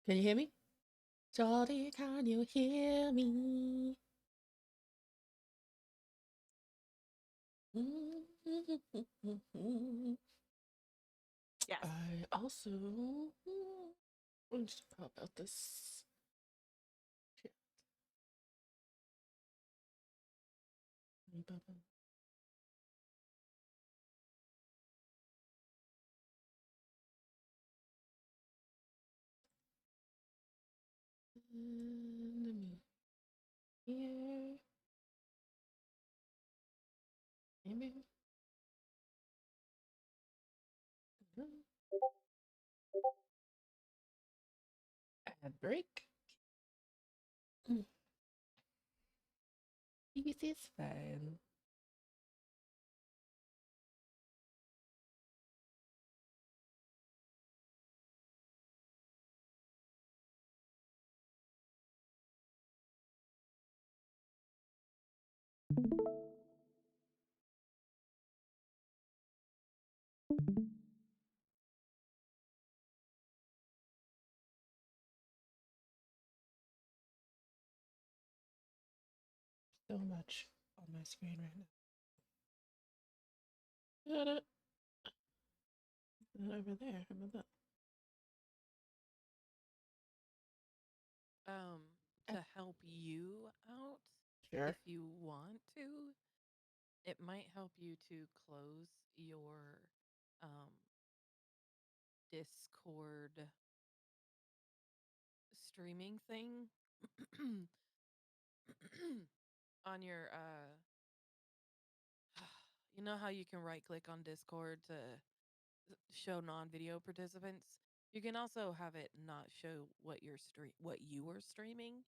Can you hear me? Jolly, can you hear me? Yes. I also want to talk about this. Shit. Enemy here. Maybe. Ad break. BBC is fine. So much on my screen right now. Got it. Over there. How about that? To help you out, Sure. if you want to, it might help you to close your Discord streaming thing on your you know how you can right click on Discord to show non-video participants? You can also have it not show what what you are streaming.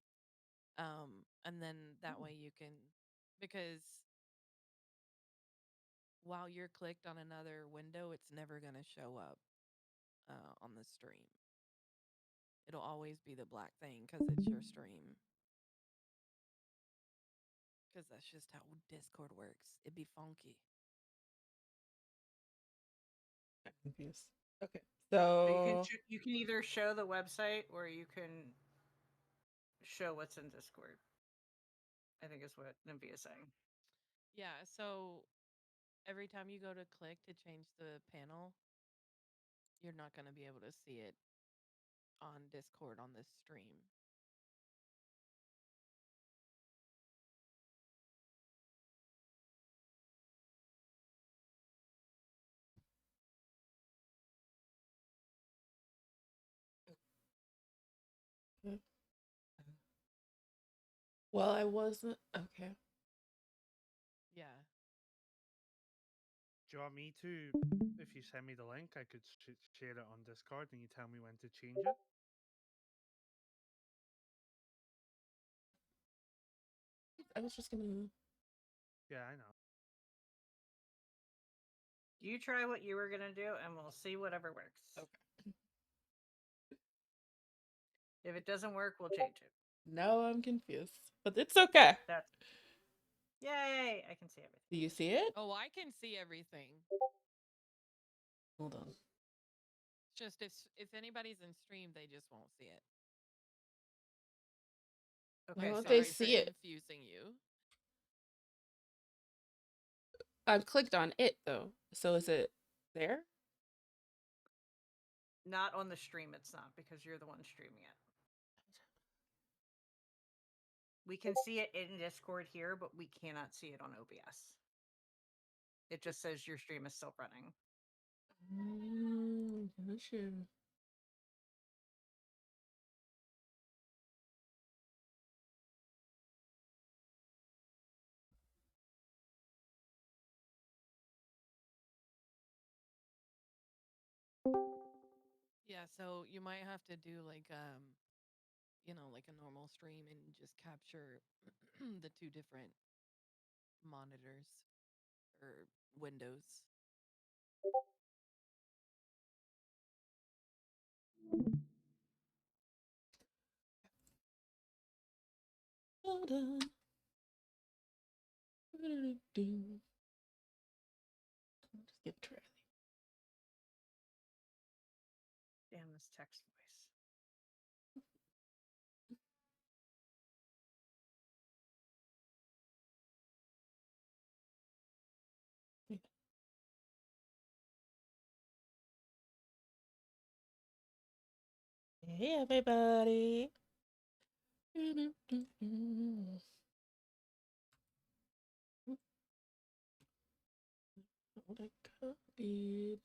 And then that way you can, because while you're clicked on another window, it's never going to show up on the stream. It'll always be the black thing because it's your stream. Because that's just how Discord works. It'd be funky. I'm confused. Okay. You So you can either show the website or you can show what's in Discord. I think is what Nymphia is saying. Yeah, so every time you go to click to change the panel, you're not going to be able to see it on Discord on this stream. well, I wasn't okay. Yeah. Do you want me to, if you send me the link, I could share it on Discord and you tell me when to change it? I was just gonna. Yeah, I know. You try what you were gonna do, and we'll see whatever works. Okay. If it doesn't work, we'll change it. Now I'm confused, but it's okay. That's yay! I can see everything. Do you see it? Oh, I can see everything. Hold on. It's just if anybody's in stream, they just won't see it. Why Okay, won't so they Sorry for see it? confusing you. I've clicked on it though. So is it there? not on the stream. It's not because you're the one streaming it. We can see it in Discord here, but we cannot see it on OBS. It just says your stream is still running. Sure. Yeah, so you might have to do like like a normal stream and just capture the two different monitors or windows. Hold on. Just get Trilly. Damn this text voice. Hey, everybody. What I copied.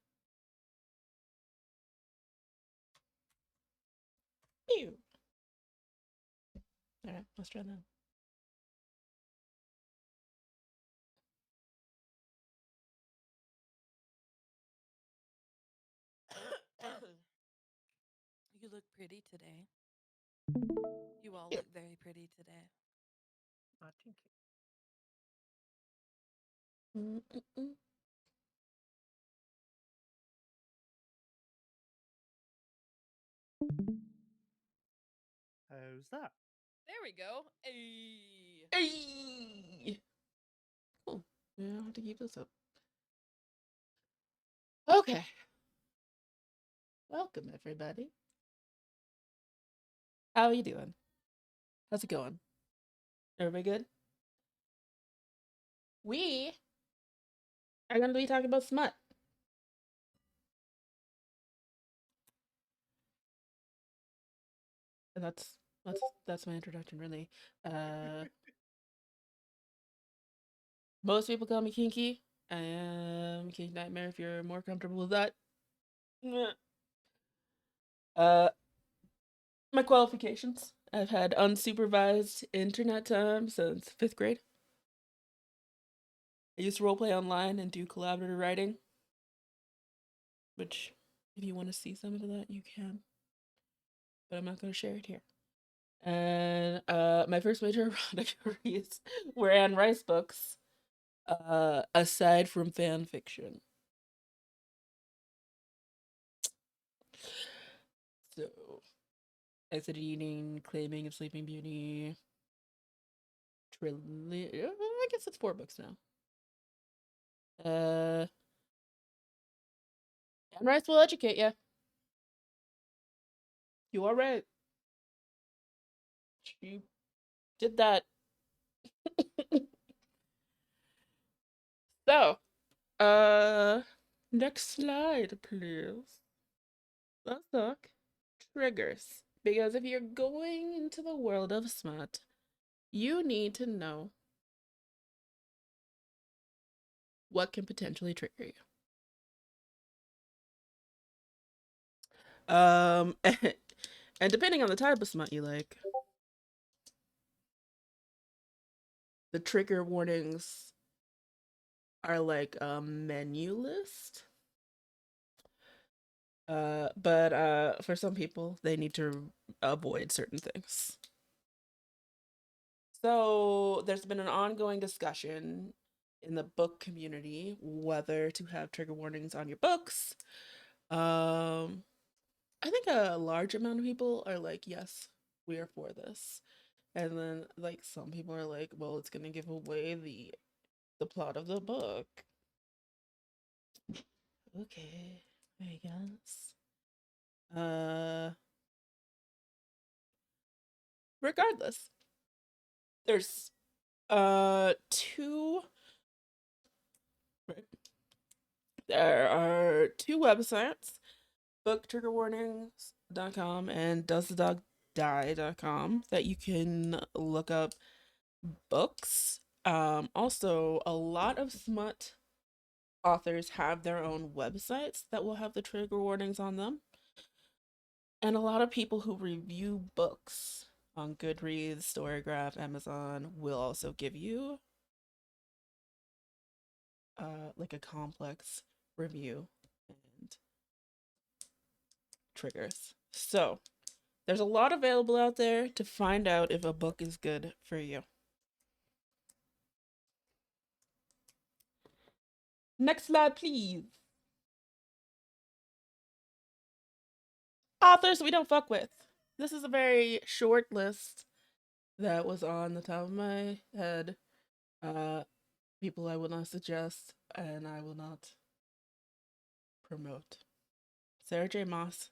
Ew. All right, let's try that. You look pretty today. You all look very pretty today. Oh, thank you. How's that? There we go. Hey. Hey! Cool. Yeah, I'll have to keep this up. Okay. Welcome, everybody. How are you doing? How's it going? Everybody good? We are going to be talking about smut. And that's my introduction, really. Most people call me kinky. I am Kink Nightmare if you're more comfortable with that. My qualifications. I've had unsupervised internet time since 5th grade. I used to roleplay online and do collaborative writing. Which, if you want to see some of that, you can. But I'm not going to share it here. And my first major erotic reads were Anne Rice books, aside from fan fiction. So, Exit Eating, Claiming of Sleeping Beauty, I guess it's 4 books now. Anne Rice will educate you. You are right. She did that. So, next slide, please. Let's talk triggers. Because if you're going into the world of smut, you need to know what can potentially trigger you. And depending on the type of smut you like, the trigger warnings are like a menu list. But for some people, they need to avoid certain things. So there's been an ongoing discussion in the book community whether to have trigger warnings on your books. I think a large amount of people are like, yes, we are for this. And then like some people are like, well, it's gonna give away the plot of the book. Okay, I guess. Regardless, there's two right. There are 2 websites, booktriggerwarnings.com and doesthedogdie.com, that you can look up books. Also, a lot of smut authors have their own websites that will have the trigger warnings on them. And a lot of people who review books on Goodreads, Storygraph, Amazon will also give you like a complex review and triggers. So, there's a lot available out there to find out if a book is good for you. Next slide, please. Authors we don't fuck with. This is a very short list that was on the top of my head. People I will not suggest and I will not promote. Sarah J. Maas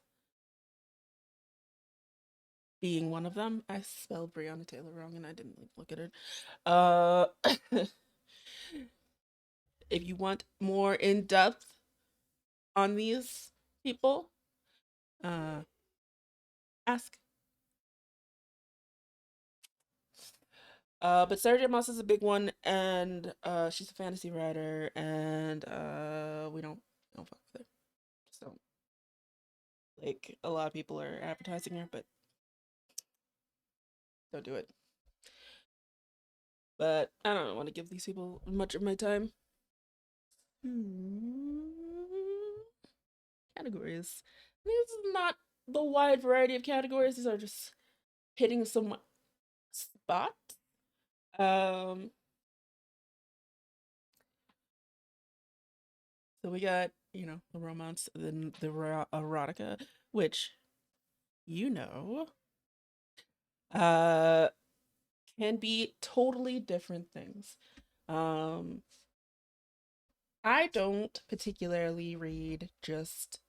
being one of them. I spelled Breonna Taylor wrong and I didn't look at it. If you want more in depth on these people, Ask. But Sarah J. Maas is a big one, and she's a fantasy writer, and we don't fuck with her. Just don't. Like, a lot of people are advertising her, but don't do it. But I don't want to give these people much of my time. Categories. This is not the wide variety of categories. These are just hitting some spots. So we got, the romance, then the erotica, which, you know, uh, can be totally different things. I don't particularly read just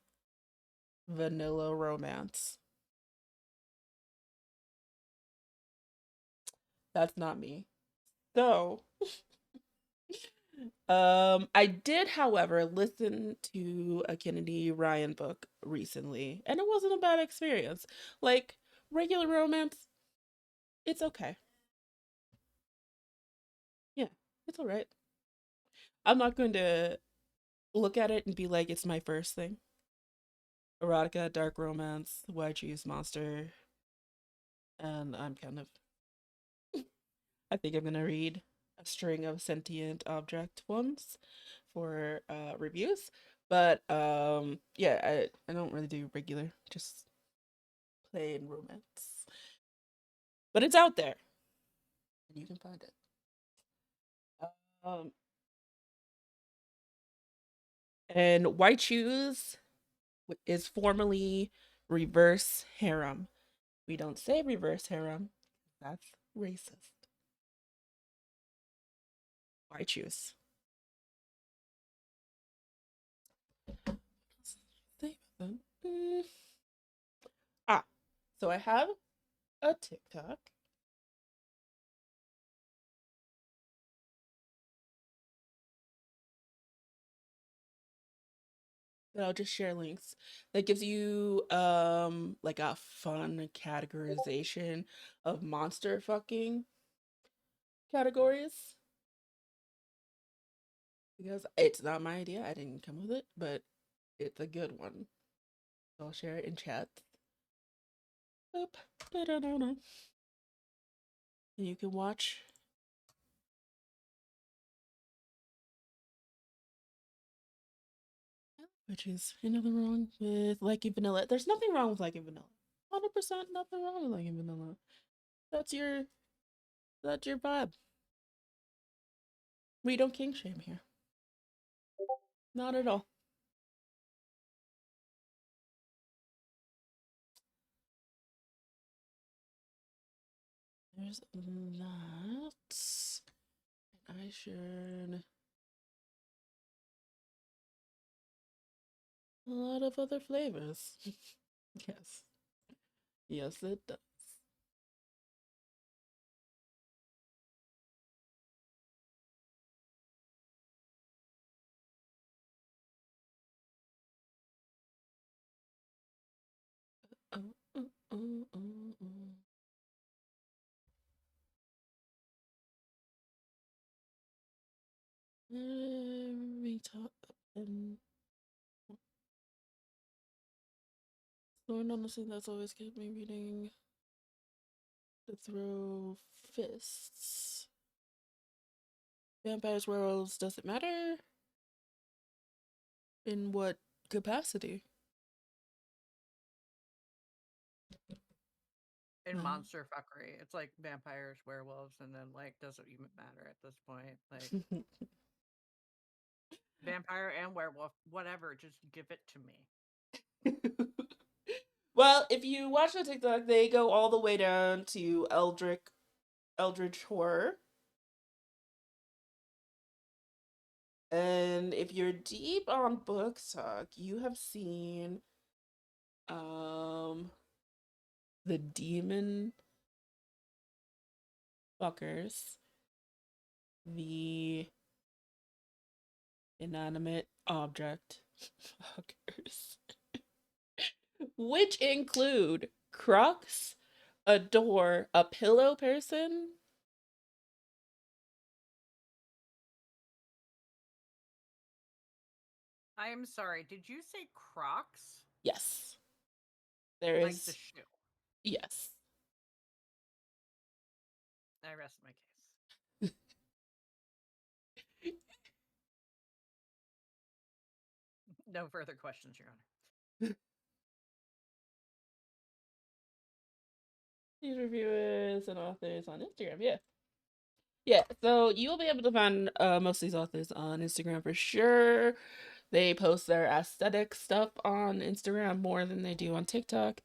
vanilla romance. That's not me. So, I did, however, listen to a Kennedy Ryan book recently, and it wasn't a bad experience. Like, regular romance, it's okay. Yeah, it's all right. I'm not going to look at it and be like, it's my first thing. Erotica, dark romance, why choose monster, and I think I'm gonna read a string of sentient object ones for reviews. But yeah, I don't really do regular, just plain romance. But it's out there, and you can find it. Um, and White Shoes is formerly reverse harem. We don't say reverse harem. That's racist. White Shoes. Say about that. Ah, so I have a TikTok. That I'll just share links that gives you like a fun categorization of monster fucking categories, because it's not my idea. I didn't come with it, but it's a good one. So I'll share it in chat. Boop. Da-da-da-da. And you can watch, which is nothing wrong with liking vanilla. There's nothing wrong with liking vanilla. 100% nothing wrong with liking vanilla. That's your that's your vibe. We don't king shame here. Not at all. There's that. I shared a lot of other flavors. Yes. Yes, it does. Oh, oh, oh, oh, oh. Every time and Lord, honestly, that's always kept me reading to throw fists. Vampires, werewolves, does it matter? In what capacity? In No. monster fuckery, it's like vampires, werewolves, and then like doesn't even matter at this point. Like vampire and werewolf, whatever, just give it to me. Well, if you watch the TikTok, they go all the way down to Eldritch horror. And if you're deep on book talk, you have seen um the demon fuckers, the inanimate object fuckers, which include Crocs, a door, a pillow person. I am sorry. Did you say Crocs? Yes. There Like the is, shoe. yes. I rest my case. No further questions, Your Honor. These reviewers and authors on Instagram, yeah. Yeah, so you'll be able to find most of these authors on Instagram for sure. They post their aesthetic stuff on Instagram more than they do on TikTok.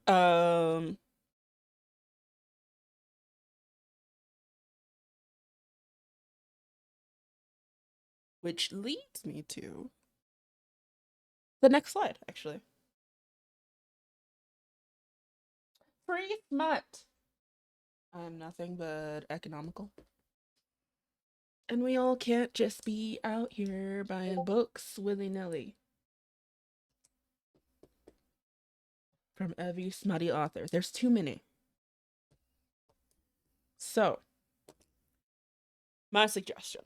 Um, which leads me to the next slide, actually. Free smut. I'm nothing but economical. And we all can't just be out here buying books willy-nilly from every smutty author. There's too many. So, my suggestion.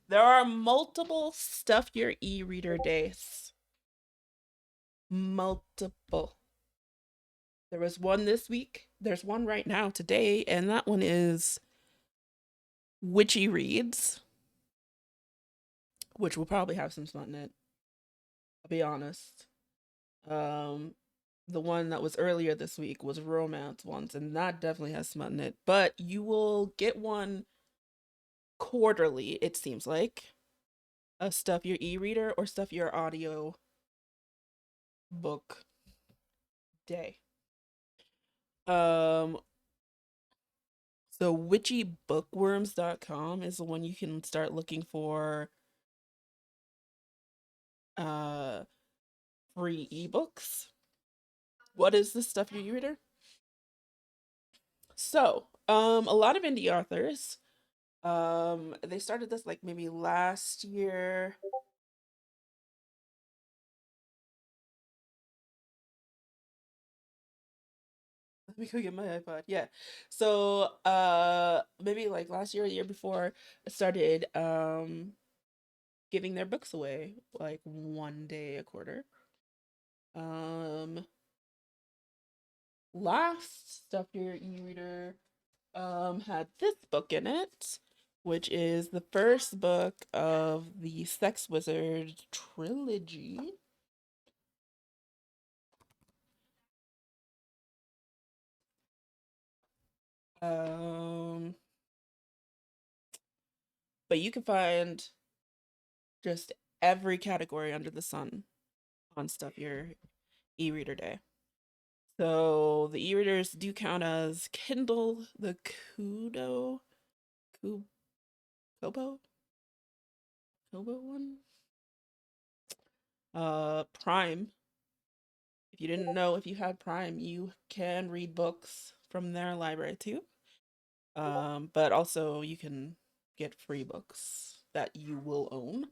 There are multiple Stuff Your E-Reader days. Multiple. There was one this week. There's one right now today, and that one is Witchy Reads, which will probably have some smut in it. I'll be honest. The one that was earlier this week was romance ones, and that definitely has smut in it. But you will get one quarterly, it seems like. A Stuff Your E-Reader or Stuff Your Audio book day. Um, so witchybookworms.com is the one you can start looking for uh free ebooks. What is the Stuff Your E-Reader? So, a lot of indie authors, they started this like maybe last year. Let me go get my iPod. Yeah. So, maybe like last year or the year before, started giving their books away like one day a quarter. Um, Last Stuff Your E-Reader had this book in it, which is the first book of the Sex Wizard trilogy. Um, but you can find just every category under the sun on Stuff Your E-Reader Day. So the e-readers do count as Kindle, the Kudo, Ku, Kobo, Kobo one, Prime. If you didn't know, if you had Prime, you can read books from their library too. But also you can get free books that you will own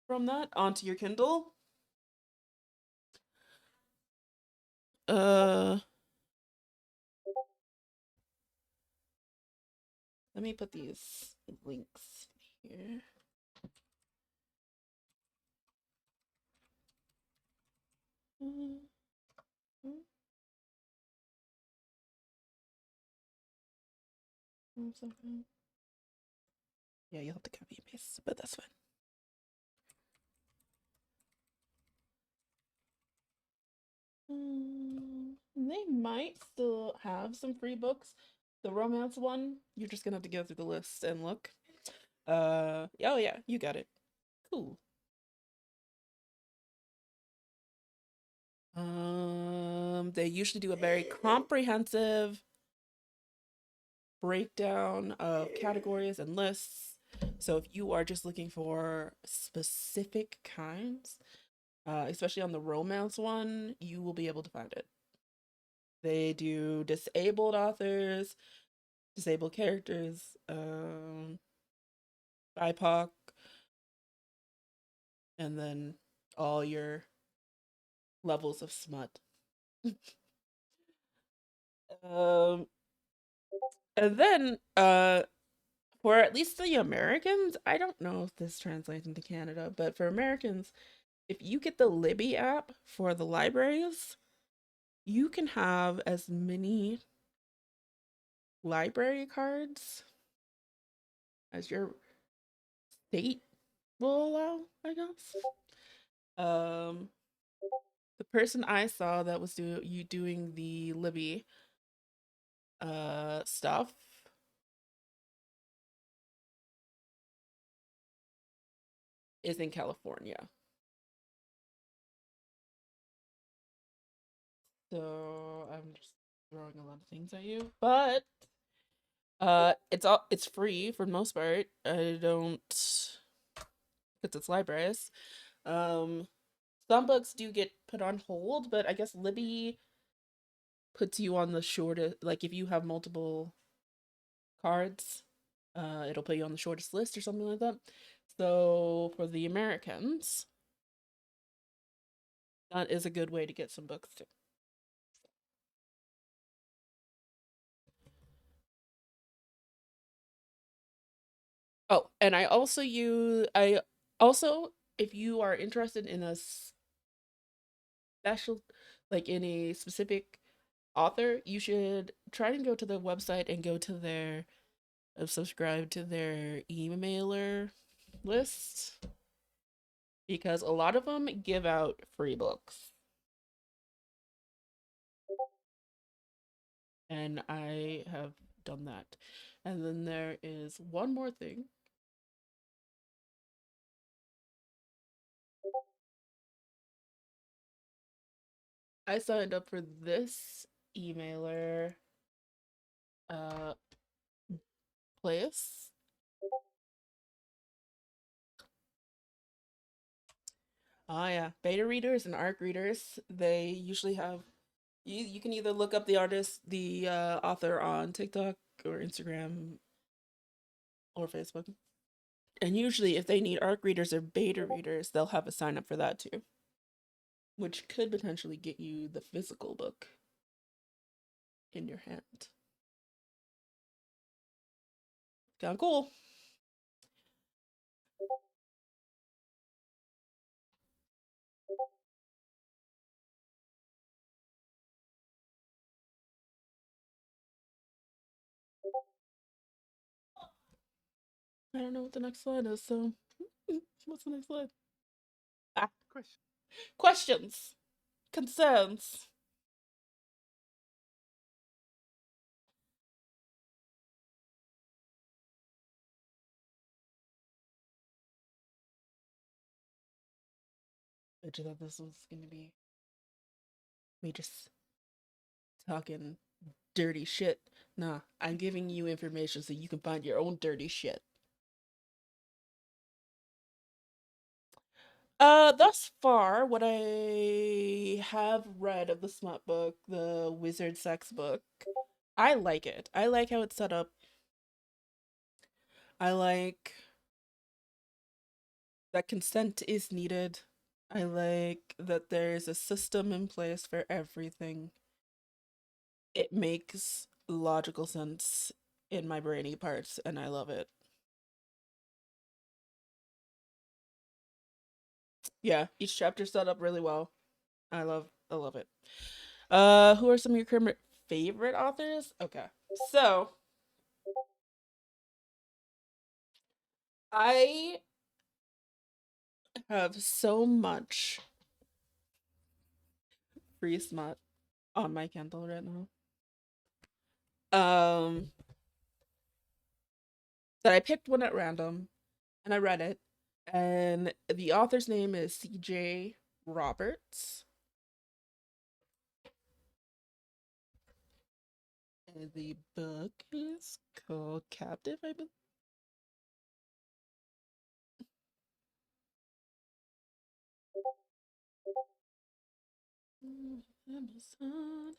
from that onto your Kindle. Uh, Let me put these links here. Mm-hmm. Yeah, you'll have to copy and paste, but that's fine. They might still have some free books. The romance one, you're just gonna have to go through the list and look. Oh yeah, you got it. Cool. They usually do a very comprehensive breakdown of categories and lists. So if you are just looking for specific kinds, especially on the romance one, you will be able to find it. They do disabled authors, disabled characters, BIPOC, and then all your levels of smut. um, and then for at least the Americans, I don't know if this translates into Canada, but for Americans, if you get the Libby app for the libraries, you can have as many library cards as your state will allow, I guess. Um, the person I saw that was doing the Libby stuff is in California. So I'm just throwing a lot of things at you. But it's free for the most part. I don't because it's libraries. Um some books do get put on hold, but I guess Libby puts you on the shortest, like if you have multiple cards, it'll put you on the shortest list or something like that. So for the Americans, that is a good way to get some books too. Oh, and I also, if you are interested in a special, like in a specific author, you should try and go to the website and go to their subscribe to their emailer list because a lot of them give out free books. And I have done that. And then there is one more thing. I signed up for this emailer uh place. Oh yeah, beta readers and ARC readers. They usually have you can either look up the author on TikTok or Instagram or Facebook. And usually if they need ARC readers or beta readers, they'll have a sign up for that too, which could potentially get you the physical book in your hand. Kind of cool. I don't know what the next slide is, so what's the next slide? Ah, Question. questions, concerns. I just thought this was gonna be me just talking dirty shit. Nah, I'm giving you information so you can find your own dirty shit. Thus far, what I have read of the smut book, the wizard sex book, I like it. I like how it's set up. I like that consent is needed. I like that there's a system in place for everything. It makes logical sense in my brainy parts, and I love it. Yeah, each chapter set up really well. I love it. Who are some of your current favorite authors? Okay. So, I have so much free smut on my Kindle right now. Um, that I picked one at random and I read it. And the author's name is CJ Roberts. And the book is called Captive, I believe. Amazon.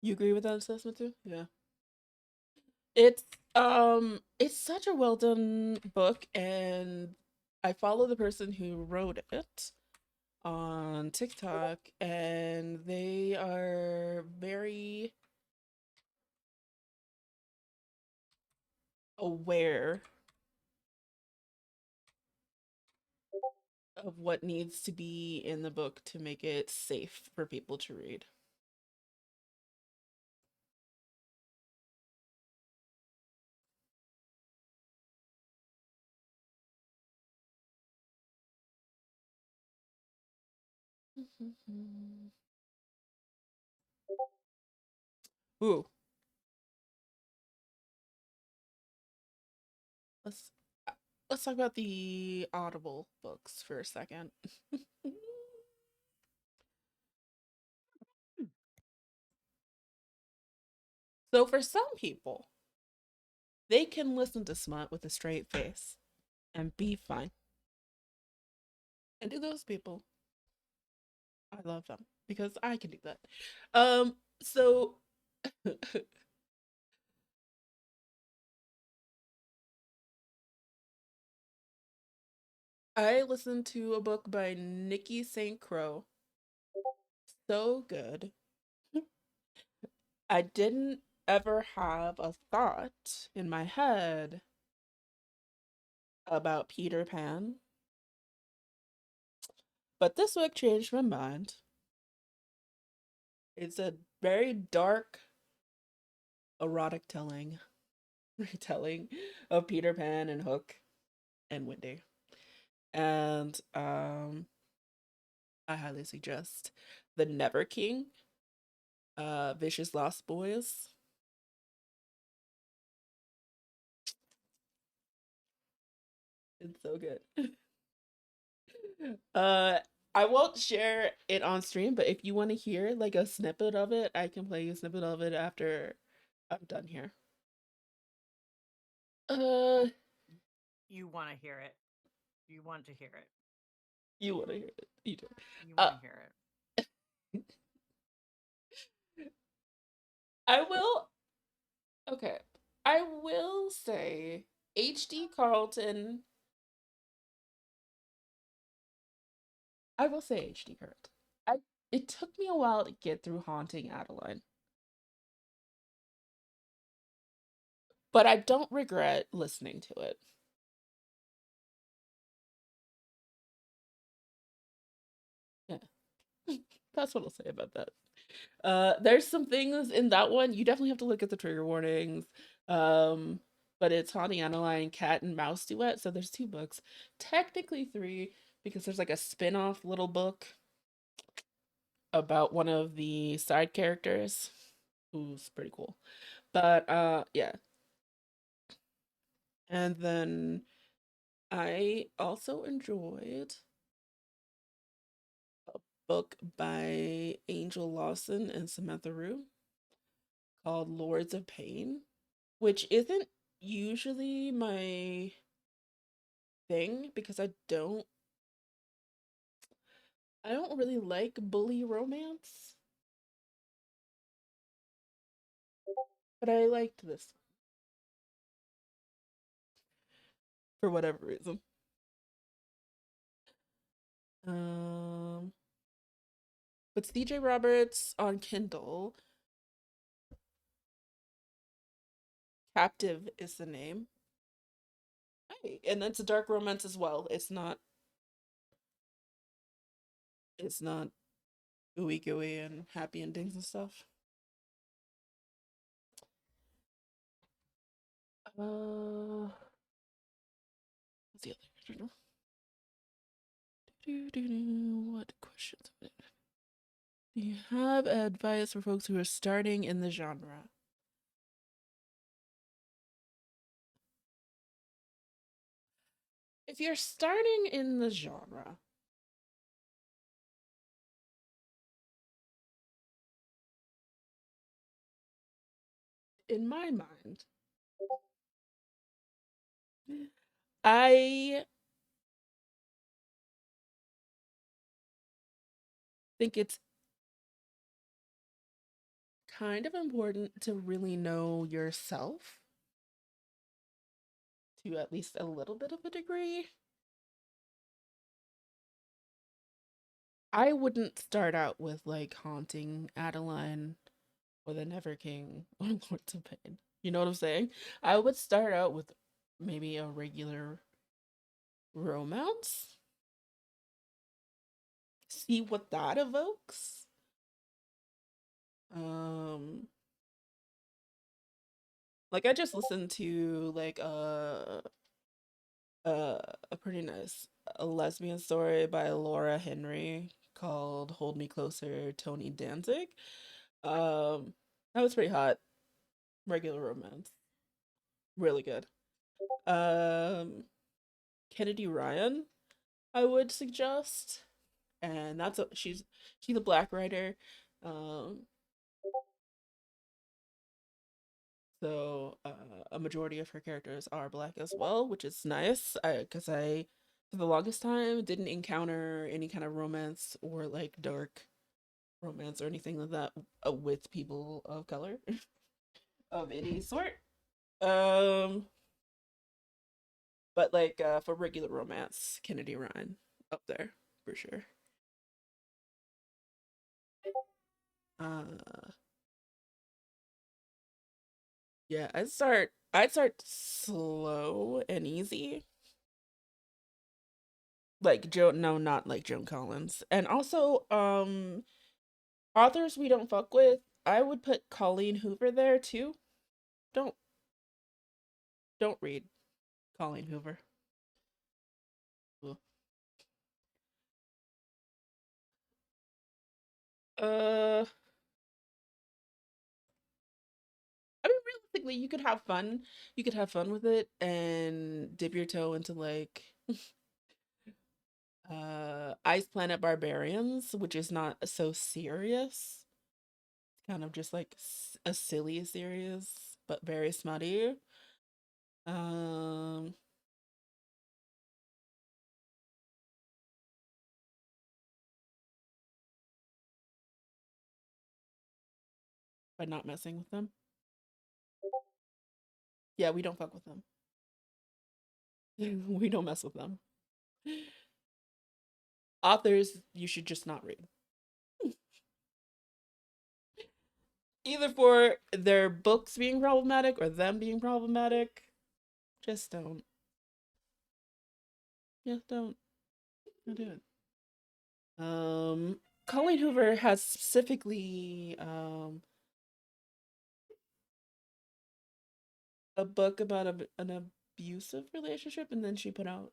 You agree with that assessment too? Yeah. It's It's such a well done book, and I follow the person who wrote it on TikTok, and they are very aware of what needs to be in the book to make it safe for people to read. Ooh, let's let's talk about the Audible books for a second. So for some people, they can listen to smut with a straight face and be fine. And to those people, I love them because I can do that. So I listened to a book by Nikki St. Crow. So good. I didn't ever have a thought in my head about Peter Pan, but this book changed my mind. It's a very dark, erotic retelling of Peter Pan and Hook and Wendy. And I highly suggest The Never King, Vicious Lost Boys. It's so good. uh I won't share it on stream, but if you want to hear like a snippet of it, I can play you a snippet of it after I'm done here. Uh You want to hear it. You want to hear it. you want to hear it. You do. You Uh want to hear it. I will okay. I will say HD Carlton. I will say HD Carlton. I It took me a while to get through Haunting Adeline, but I don't regret listening to it. Yeah. That's what I'll say about that. There's some things in that one you definitely have to look at the trigger warnings. Um, but it's Haunting Adeline, Cat and Mouse Duet. So there's two books, technically three, because there's like a spin-off little book about one of the side characters, who's pretty cool. But yeah. And then I also enjoyed a book by Angel Lawson and Samantha Rue called Lords of Pain, which isn't usually my thing because I don't really like bully romance, but I liked this for whatever reason. Um but CJ Roberts on Kindle, Captive is the name. Right. And it's a dark romance as well. It's not ooey gooey and happy endings and stuff. What's the other? What questions? Do you have advice for folks who are starting in the genre? If you're starting in the genre, in my mind, I think it's kind of important to really know yourself to at least a little bit of a degree. I wouldn't start out with like Haunting Adeline or The Never King or Lords of Pain. You know what I'm saying? I would start out with maybe a regular romance. See what that evokes. Um like I just listened to like a pretty nice a lesbian story by Laura Henry called Hold Me Closer, Tony Danzig. That was pretty hot. Regular romance. Really good. Um Kennedy Ryan, I would suggest. And she's a black writer. Um a majority of her characters are black as well, which is nice. Because I for the longest time didn't encounter any kind of romance or like dark romance or anything like that with people of color of any sort. Um, but like for regular romance, Kennedy Ryan up there for sure. Uh, yeah, I'd start slow and easy. Like Joe, no, not like Joan Collins. And also, authors we don't fuck with, I would put Colleen Hoover there too. Don't don't read Colleen Hoover. Ugh. Uh, I mean, realistically, you could have fun. You could have fun with it and dip your toe into like Ice Planet Barbarians, which is not so serious. It's kind of just like a silly series, but very smutty. Um, by not messing with them. Yeah, we don't fuck with them. We don't mess with them. Authors, you should just not read. Either for their books being problematic or them being problematic. Just don't. Just don't do it. Colleen Hoover has specifically a book about an abusive relationship, and then she put out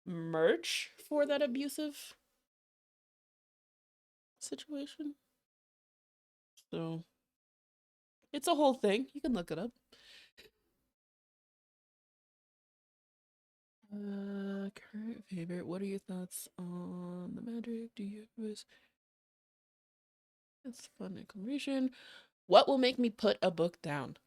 merch for that abusive situation. So it's a whole thing. You can look it up. Current favorite. What are your thoughts on the magic? Do you have this? It's fun exclamation. What will make me put a book down?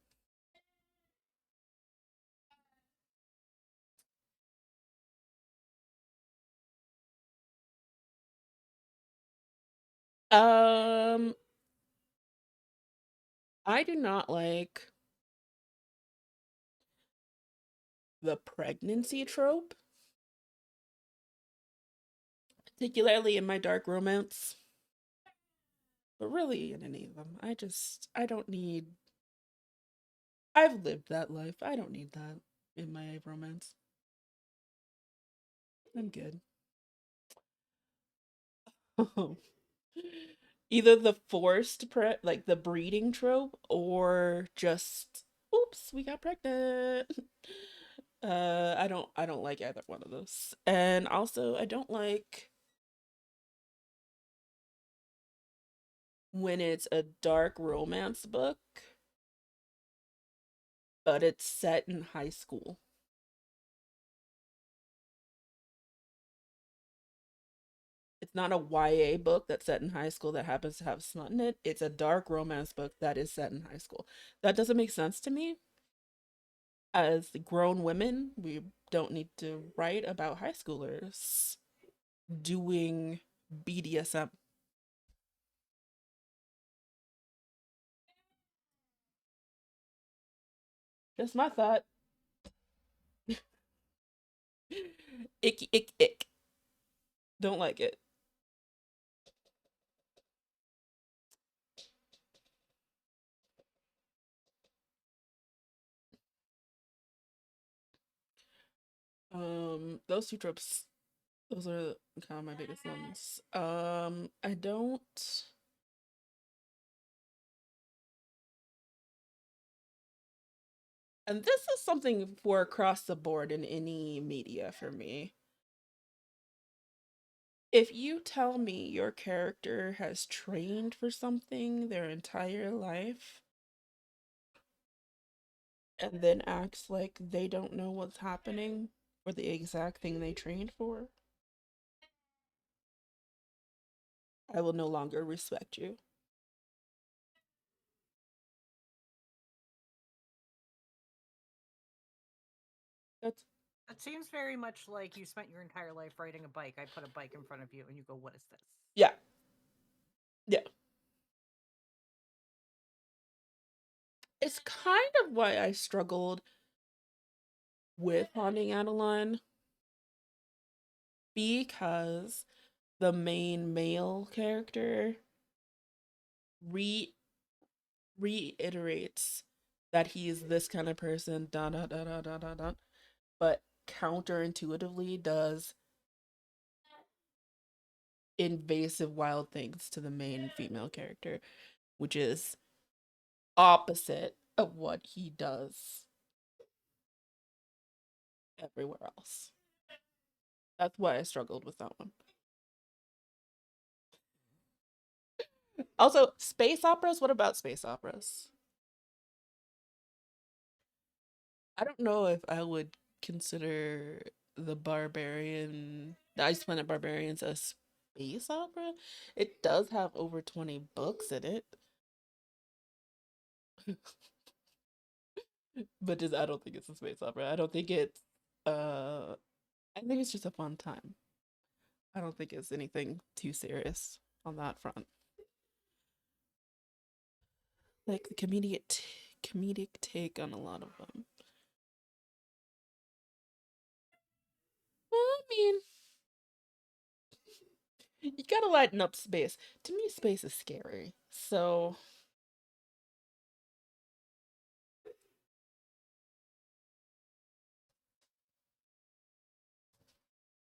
Um, I do not like the pregnancy trope, particularly in my dark romance, but really in any of them. I don't need, I've lived that life. I don't need that in my romance. I'm good. Either the like the breeding trope, or just, oops, we got pregnant. I don't like either one of those. And also, I don't like when it's a dark romance book, but it's set in high school. It's not a YA book that's set in high school that happens to have smut in it. It's a dark romance book that is set in high school. That doesn't make sense to me. As grown women, we don't need to write about high schoolers doing BDSM. Just my thought. Icky, ick, ick. Don't like it. Those two tropes, those are kind of my biggest ones. I don't. And this is something for across the board in any media for me. If you tell me your character has trained for something their entire life and then acts like they don't know what's happening or the exact thing they trained for, I will no longer respect you. That's It seems very much like you spent your entire life riding a bike. I put a bike in front of you and you go, "What is this?" yeah. Yeah. It's kind of why I struggled with Haunting Adeline because the main male character re reiterates that he is this kind of person, da da da da da da da, but counterintuitively does invasive wild things to the main female character, which is opposite of what he does everywhere else. That's why I struggled with that one. Also, space operas? What about space operas? I don't know if I would consider the Ice Planet Barbarians a space opera. It does have over 20 books in it, but I don't think it's a space opera. I don't think it's, I think it's just a fun time. I don't think it's anything too serious on that front. Like the comedic take on a lot of them. Well, I mean, you gotta lighten up space. To me, space is scary. So,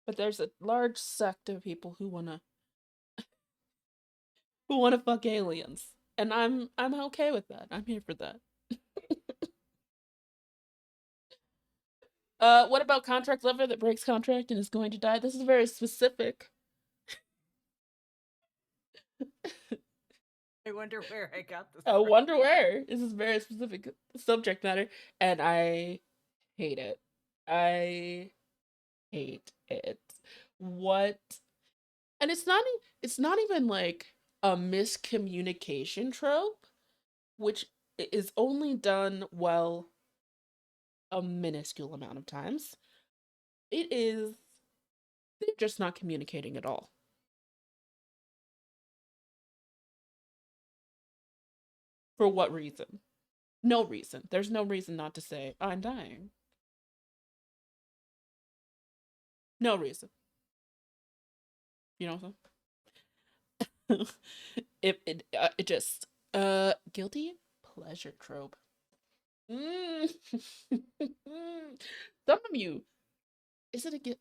but there's a large sect of people who wanna fuck aliens, and I'm okay with that. I'm here for that. What about contract lover that breaks contract and is going to die? This is very specific. I wonder where I got this I from. wonder where. This is very specific subject matter, and I hate it. I hate it. What? And it's not even like a miscommunication trope, which is only done well a minuscule amount of times. It is they're just not communicating at all. For what reason? No reason. There's no reason not to say I'm dying. No reason. You know what I'm saying? It just guilty pleasure trope. Mm. Some of you, is it a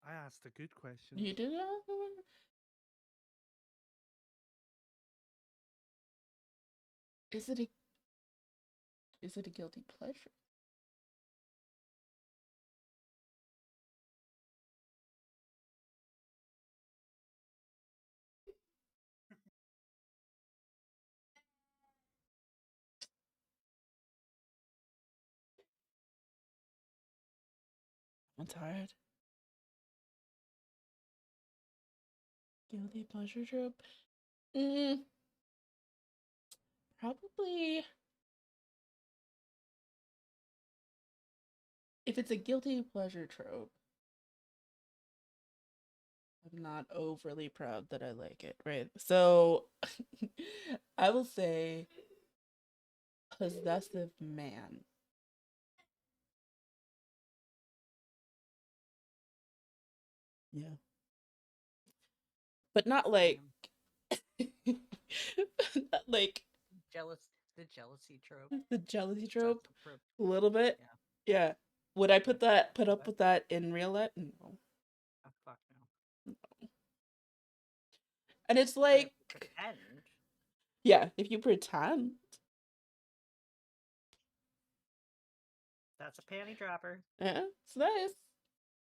I asked a good question. you did is it a is it a guilty pleasure? I'm tired. Guilty pleasure trope. Mm, probably if it's a guilty pleasure trope, I'm not overly proud that I like it, right? So I will say possessive man. Yeah. But not like not like The jealousy trope. the jealousy That's trope appropriate. a little bit. Yeah. Yeah. Would I put up But with that in real life? No. oh, fuck no. And it's But if like, you pretend, yeah, if you pretend, that's a panty dropper. yeah, it's nice.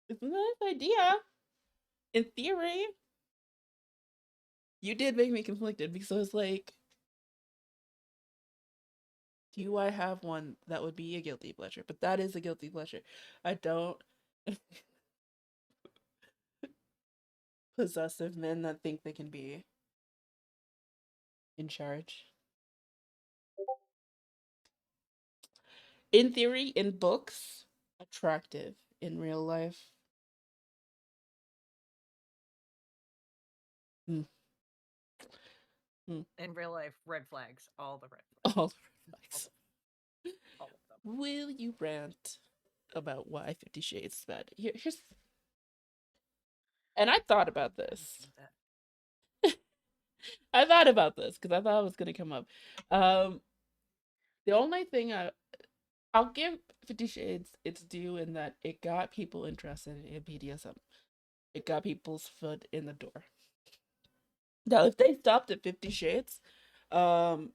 It's a nice idea. In theory, you did make me conflicted because I was like, do I have one that would be a guilty pleasure? But that is a guilty pleasure. I don't possessive men that think they can be in charge. In theory, in books, attractive. In real life, hmm, hmm, In real life, red flags. All the red flags. all the red All flags. all of them. Will you rant about why 50 Shades is bad? Here's, and I thought about I this. understand that. I thought about this because I thought it was gonna come up. Um, the only thing I'll give 50 Shades its due in that it got people interested in BDSM. It got people's foot in the door. Now, if they stopped at 50 Shades, um,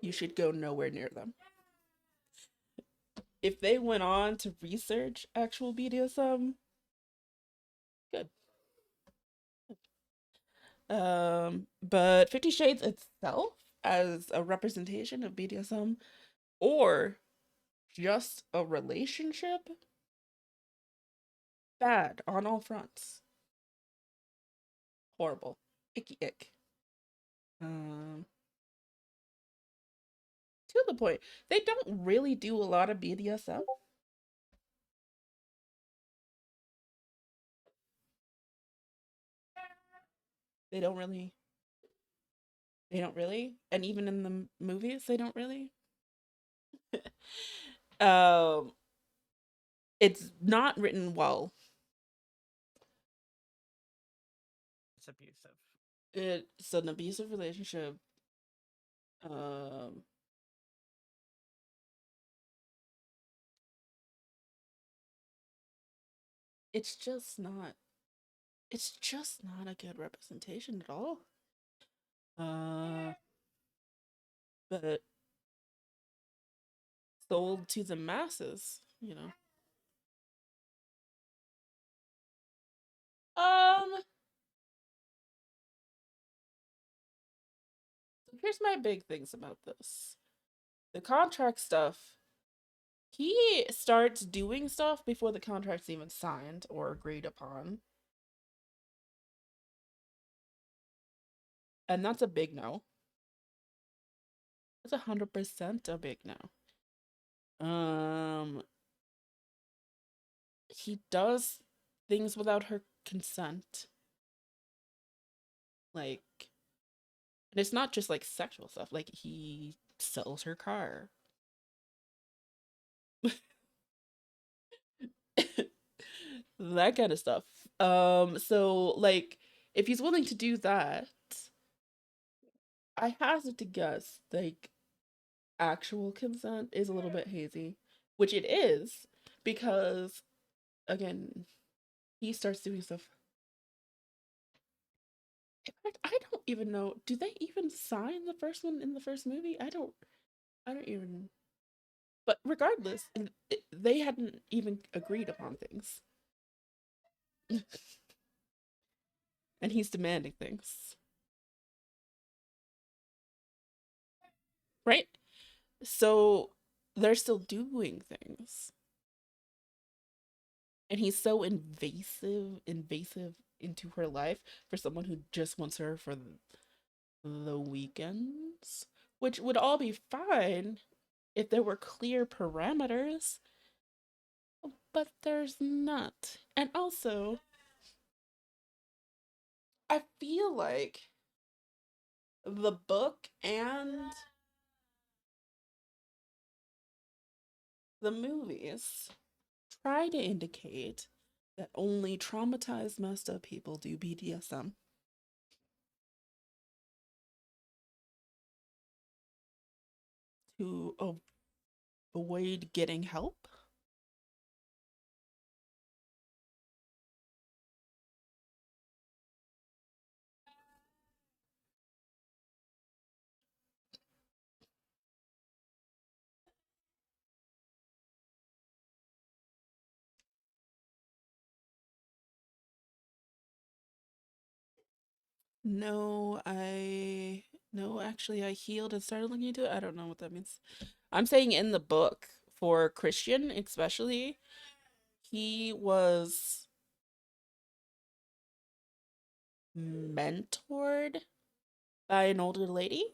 you should go nowhere near them. If they went on to research actual BDSM, good. But 50 Shades itself as a representation of BDSM or just a relationship, bad on all fronts. Horrible. Icky ick. Um, to the point, they don't really do a lot of BDSM. They don't really. They don't really, and even in the movies, they don't really. um, it's not written well. It's abusive. It's an abusive relationship. Um, it's just not. It's just not a good representation at all. Uh, but sold to the masses, you know. Um, here's my big things about this. The contract stuff. He starts doing stuff before the contract's even signed or agreed upon. And that's a big no. That's 100% a big no. Um, he does things without her consent. Like, and it's not just like sexual stuff. Like he sells her car. That kind of stuff. So like if he's willing to do that, I hazard to guess like actual consent is a little bit hazy, which it is because again, he starts doing stuff. In fact, I don't even know. Do they even sign the first one in the first movie? I don't even. But regardless, they hadn't even agreed upon things, and he's demanding things, right? So they're still doing things, and he's so invasive into her life for someone who just wants her for the weekends, which would all be fine if there were clear parameters, but there's not. And also, I feel like the book and the movies try to indicate that only traumatized, messed up people do BDSM. To avoid getting help. No, actually I healed and started looking into it. I don't know what that means. I'm saying in the book for Christian especially, he was mentored by an older lady.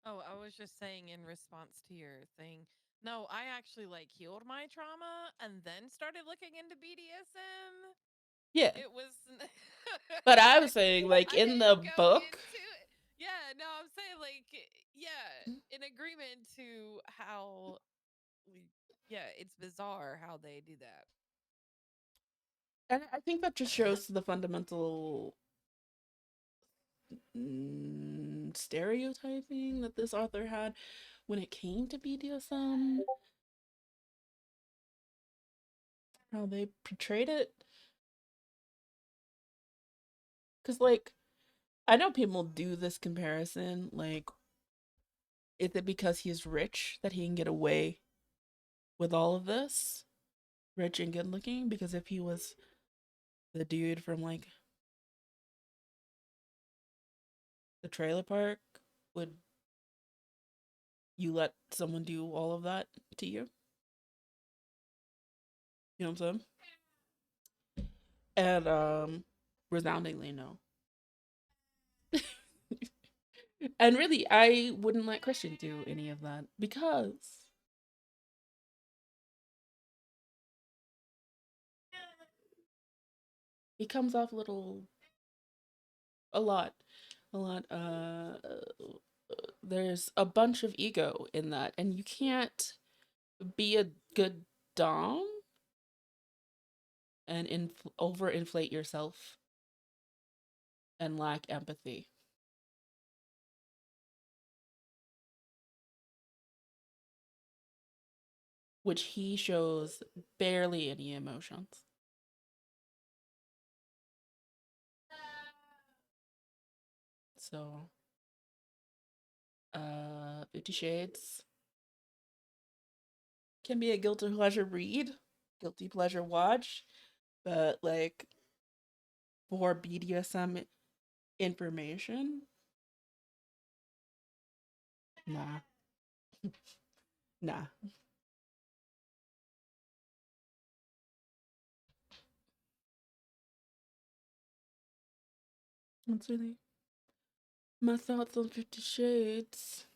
Oh, I was just saying in response to your thing. No, I actually like healed my trauma and then started looking into BDSM. Yeah. It was But I was saying like I in the didn't go book, into it. Yeah, no, I'm saying like yeah, in agreement to how yeah, it's bizarre how they do that. and I think that just shows the fundamental stereotyping that this author had when it came to BDSM, how they portrayed it. Because, like, I know people do this comparison. Like, is it because he's rich that he can get away with all of this? Rich and good looking? Because if he was the dude from, like, the trailer park, would you let someone do all of that to you? You know what I'm saying? And resoundingly no. And really, I wouldn't let Christian do any of that because he comes off a lot, a lot. There's a bunch of ego in that, and you can't be a good dom and overinflate yourself and lack empathy, which he shows barely any emotions. So, 50 Shades can be a guilty pleasure read, guilty pleasure watch, but like for BDSM information, nah, nah. That's really my thoughts on 50 Shades.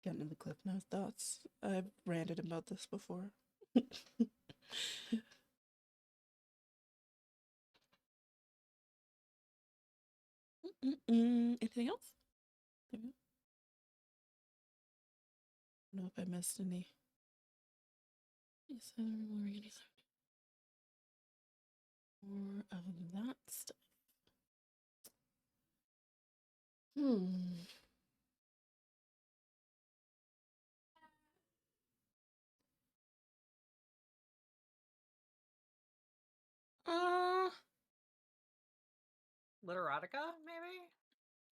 Getting into the Cliff Notes thoughts. I've ranted about this before. Anything else? I don't know if I missed any. More of that stuff. Hmm. Uh, Literotica, maybe?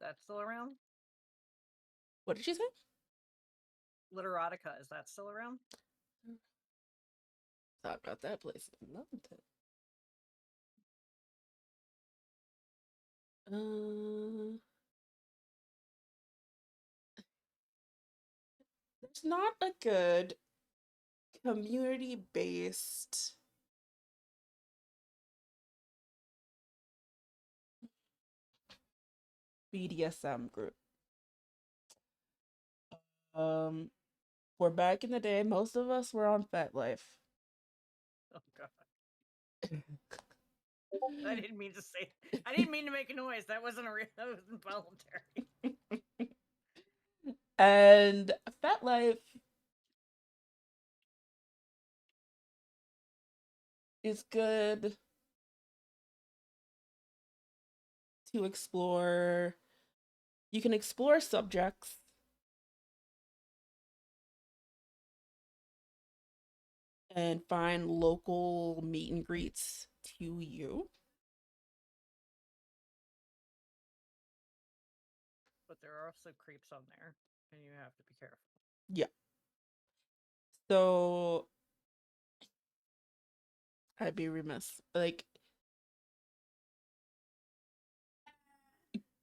That's still around? what did you say? Literotica, is that still around? Thought about that place. Loved it. There's not a good community based BDSM group. Um, for back in the day, most of us were on Fat Life. Oh god. I didn't mean to say. I didn't mean to make a noise. That wasn't a real. That was involuntary. And Fat Life is good to explore. You can explore subjects and find local meet and greets to you. But there are also creeps on there, and you have to be careful. Yeah. So I'd be remiss. Like,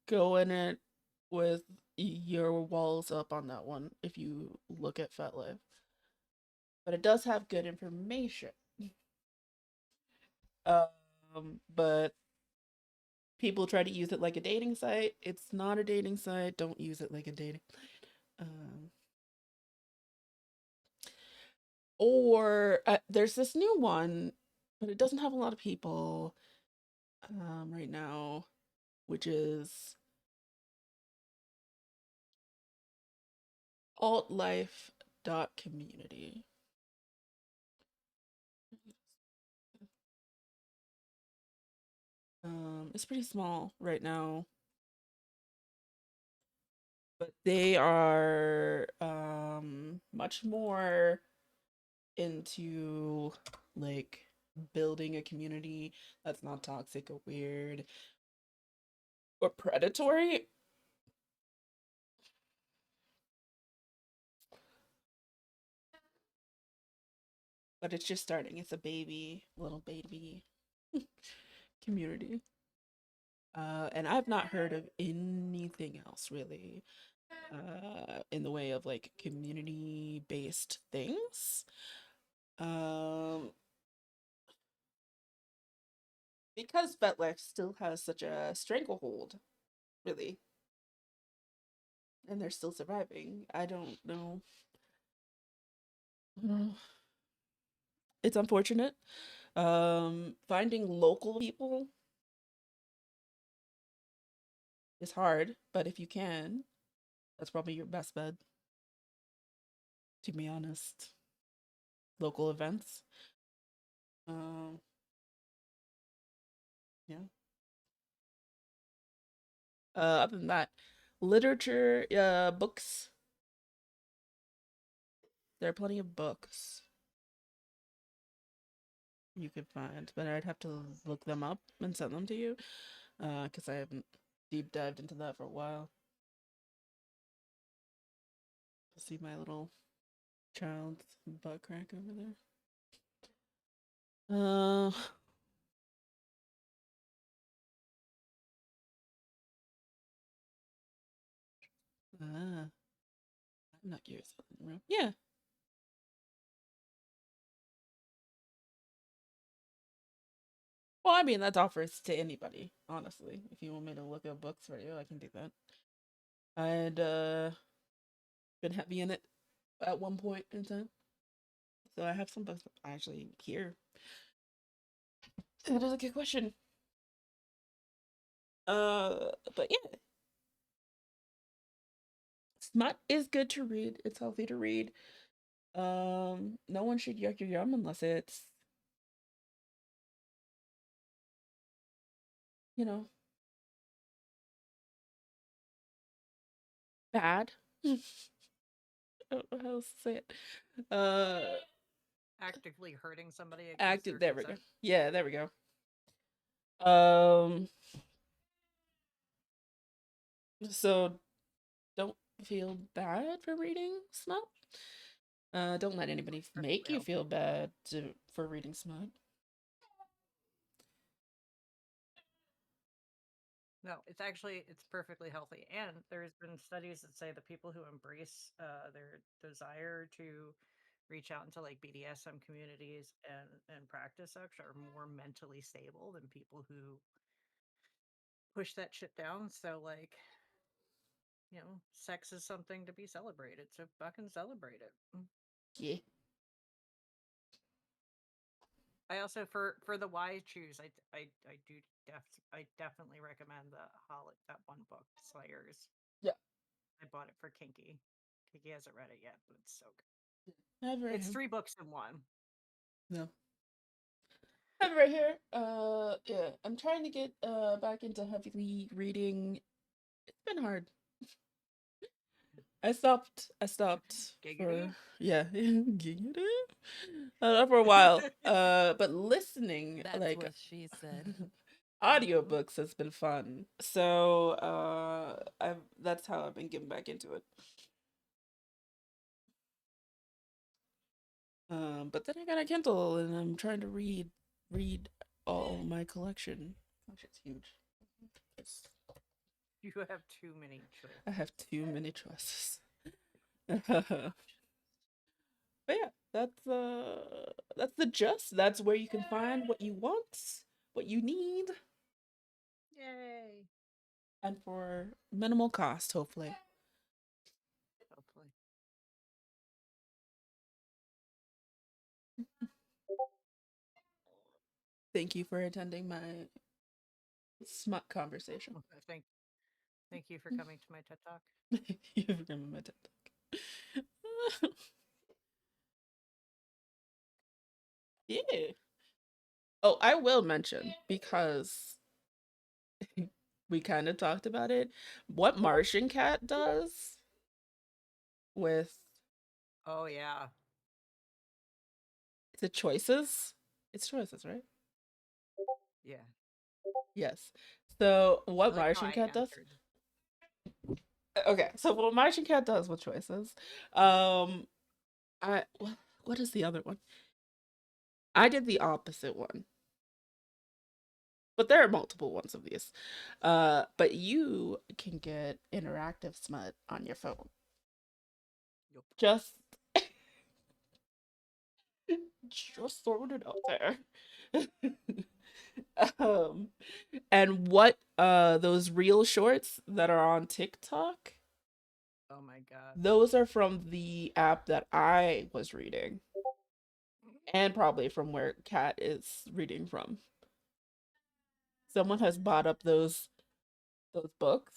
go in it with your walls up on that one if you look at FetLife. But it does have good information. But people try to use it like a dating site. It's not a dating site. Don't use it like a dating. Or there's this new one, but it doesn't have a lot of people right now, which is altlife.community. It's pretty small right now, but they are much more into like building a community that's not toxic or weird or predatory. But it's just starting. It's a little baby community. And I've not heard of anything else really in the way of like community based things. Um, because FetLife still has such a stranglehold, really, and they're still surviving. I don't know. It's unfortunate. Finding local people is hard, but if you can, that's probably your best bet, to be honest. Local events. Um, yeah. Other than that, literature, books. There are plenty of books you could find, but I'd have to look them up and send them to you, because I haven't deep dived into that for a while. See my little child's butt crack over there. I'm not curious about the room. Yeah. Well, I mean, that offers to anybody, honestly. If you want me to look up books for you, I can do that. I'd been heavy in it at one point in time. So I have some books actually here. That is a good question. But yeah, smut is good to read. It's healthy to read. No one should yuck your yum unless it's, you know, bad. I don't know how else to say it. Actively hurting somebody against their Active. There we go. consent. Yeah, there we go. Um, so don't feel bad for reading smut. Don't let anybody make Perfectly you healthy. feel bad for reading smut. No, it's perfectly healthy, and there's been studies that say the people who embrace their desire to reach out into like BDSM communities and practice sex are more mentally stable than people who push that shit down. So like, sex is something to be celebrated. So fucking celebrate it. Yeah. I also for the why choose I definitely recommend that one book Slayers. Yeah. I bought it for Kinky. Kinky hasn't read it yet, but it's so good. Never It's him. 3 books in one. No. have it right here. Yeah, I'm trying to get back into heavily reading. It's been hard. I stopped Giggity. for yeah, for a while. But listening That's like what she said. audiobooks has been fun. So, I've that's how I've been getting back into it. But then I got a Kindle and I'm trying to read all my collection. Gosh, it's huge. It's, You have too many I choices. have too many choices. But yeah, that's the gist. That's where you can find what you want, what you need, Yay. and for minimal cost, hopefully. Hopefully. Thank you for attending my smut conversation. Well, thank you for coming to my TED Talk. You remember my TED Talk. Yeah. Oh, I will mention because we kind of talked about it. What Martian Cat does with Oh yeah. the choices? It's choices, right? Yeah. Yes. So I what like how Martian I Cat does? answered. Okay, so what Martian Cat does with choices? Um, what is the other one? I did the opposite one, but there are multiple ones of these. But you can get interactive smut on your phone. Yup. Just just throwing it out there. um, and what those reel shorts that are on TikTok, Oh my god. those are from the app that I was reading, and probably from where Kat is reading from. Someone has bought up those books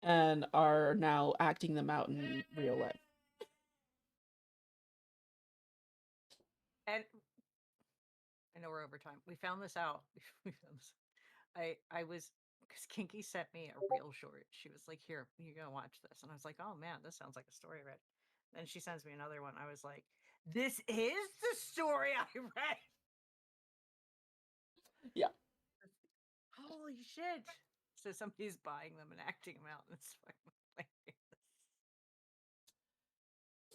and are now acting them out in real life. And I know we're over time. We found this out. We found this. I was because Kinky sent me a real short. She was like, "Here, you're gonna watch this," and I was like, "Oh man, this sounds like a story I read." Then she sends me another one. I was like, "This is the story I read." Yeah. Holy shit! So somebody's buying them and acting them out, and it's fucking hilarious.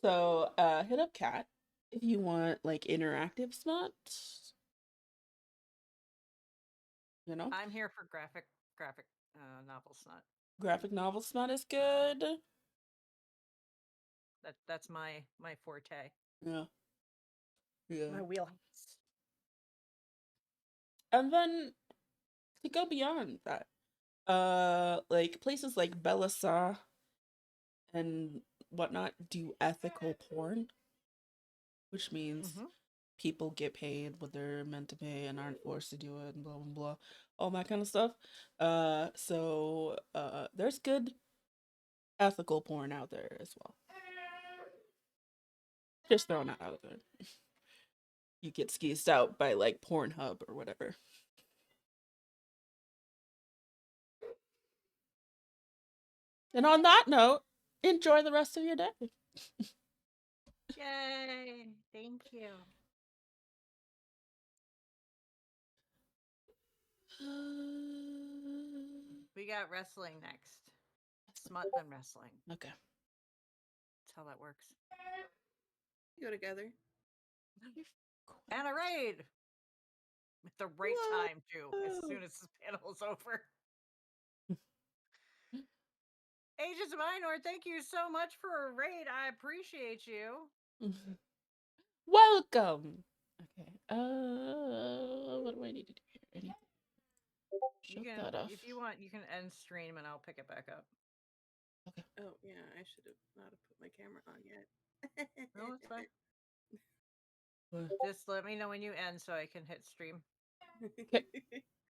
So hit up Kat if you want like interactive smut. You know, I'm here for graphic novel snot. graphic novel smut is good. That's my forte. Yeah. Yeah. My wheelhouse. And then to go beyond that, like places like Belisar and whatnot do ethical porn, which means Mm-hmm. people get paid what they're meant to pay and aren't forced to do it and blah blah blah, all that kind of stuff. There's good ethical porn out there as well. Just throwing that out there. You get skeezed out by like Pornhub or whatever. And on that note, enjoy the rest of your day. Yay! Thank you. We got wrestling next. Smut then wrestling. Okay. That's how that works. Go together. And a raid at the right time too. As soon as this panel is over. Agents of Minor, thank you so much for a raid. I appreciate you. Welcome. Okay. What do I need to do here? I need to You shut can, that off. if you want, you can end stream and I'll pick it back up. Okay. Oh yeah, I should have not have put my camera on yet. No, it's fine. What? Just let me know when you end so I can hit stream. Okay.